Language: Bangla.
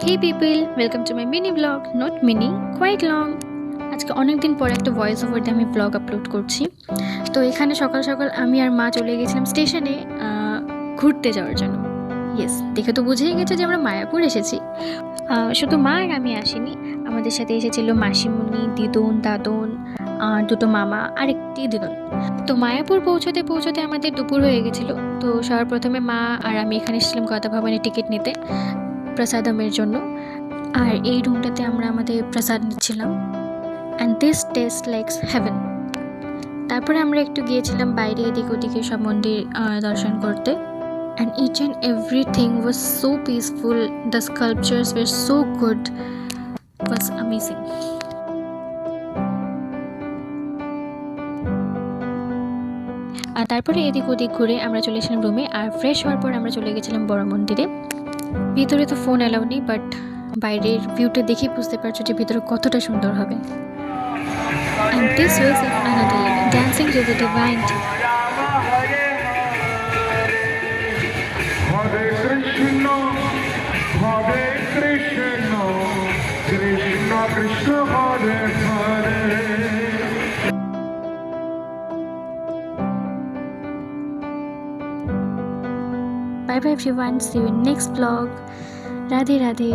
Hey people, welcome to my mini vlog, not mini, quite long. আজকে অনেক দিন পর একটা ভয়েস ওভার দিয়ে আমি ভ্লগ আপলোড করছি। তো এখানে সকাল সকাল আমি আর মা চলে গেছিলাম স্টেশনে ঘুরতে যাওয়ার জন্য। ইয়েস, দেখে তো বুঝেই গেছে যে আমরা মায়াপুর এসেছি। শুধু মা আর আমি আসিনি, আমাদের সাথে এসেছিল মাসিমণি, দিদুন, দাদন, আর দুটো মামা আর একটি দিদুন। তো মায়াপুর পৌঁছতে পৌঁছতে আমাদের দুপুর হয়ে গেছিলো। তো সবার প্রথমে মা আর আমি এখানে এসেছিলাম গদা ভবনের টিকিট নিতে প্রসাদমের জন্য। আর এই রুমটাতে আমরা আমাদের প্রসাদ নিচ্ছিলাম and this taste likes heaven. তারপরে আমরা একটু গিয়েছিলাম বাইরে এদিক ওদিকে সব মন্দির দর্শন করতে and each and everything was so peaceful, the sculptures were so good, was amazing. আর তারপরে এদিক ওদিক ঘুরে আমরা চলে এসেছিলাম রুমে, আর ফ্রেশ হওয়ার পর আমরা চলে গেছিলাম বড় মন্দিরে। ভিতরে তো ফোন অ্যালাউ নেই, বাট বাইরের ভিউটা দেখে বুঝতে পারছো যে ভিতরে কতটা সুন্দর হবে। And this was at another level, dancing to the divine tune. Hare Krishna, Hare Krishna, Krishna Krishna, Hare Hare. Bye bye everyone, see you in next vlog. Radhe Radhe.